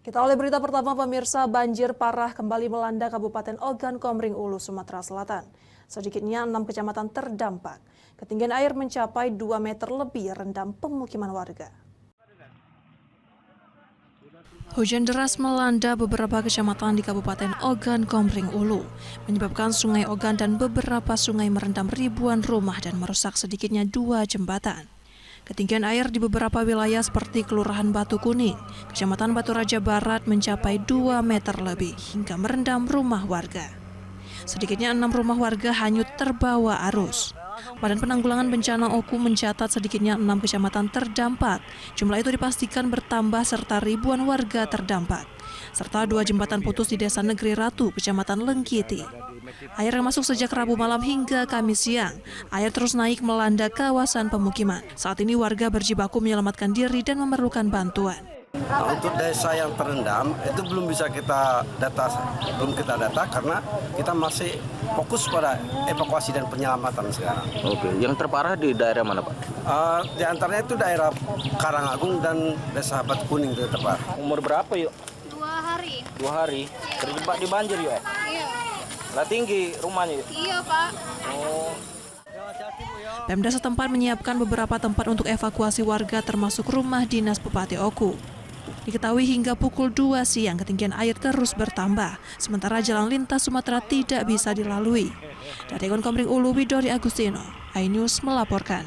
Kita oleh berita pertama pemirsa, banjir parah kembali melanda Kabupaten Ogan Komering Ulu, Sumatera Selatan. Sedikitnya 6 kecamatan terdampak. Ketinggian air mencapai 2 meter lebih rendam pemukiman warga. Hujan deras melanda beberapa kecamatan di Kabupaten Ogan Komering Ulu, menyebabkan Sungai Ogan dan beberapa sungai merendam ribuan rumah dan merusak sedikitnya 2 jembatan. Ketinggian air di beberapa wilayah seperti Kelurahan Batu Kuning, Kecamatan Batu Raja Barat mencapai 2 meter lebih hingga merendam rumah warga. Sedikitnya 6 rumah warga hanyut terbawa arus. Badan Penanggulangan Bencana Oku mencatat sedikitnya 6 kecamatan terdampak. Jumlah itu dipastikan bertambah serta ribuan warga terdampak. Serta 2 jembatan putus di Desa Negeri Ratu, Kecamatan Lengkiti. Air yang masuk sejak Rabu malam hingga Kamis siang. Air terus naik melanda kawasan pemukiman. Saat ini warga berjibaku menyelamatkan diri dan memerlukan bantuan. Nah, untuk desa yang terendam itu belum kita data karena kita masih fokus pada evakuasi dan penyelamatan sekarang. Oke, yang terparah di daerah mana, Pak? Di antaranya itu daerah Karangagung dan Desa Batu Kuning itu terparah. Umur berapa yuk? 2 hari. 2 hari. Terjebak di banjir yuk? Iya. Lah tinggi rumahnya yuk? Iya, Pak. Oh. Pemda setempat menyiapkan beberapa tempat untuk evakuasi warga termasuk rumah dinas Bupati Oku. Diketahui hingga pukul 2 siang ketinggian air terus bertambah, sementara jalan lintas Sumatera tidak bisa dilalui. Dari Ogan Komering Ulu, Widori Agustino, iNews melaporkan.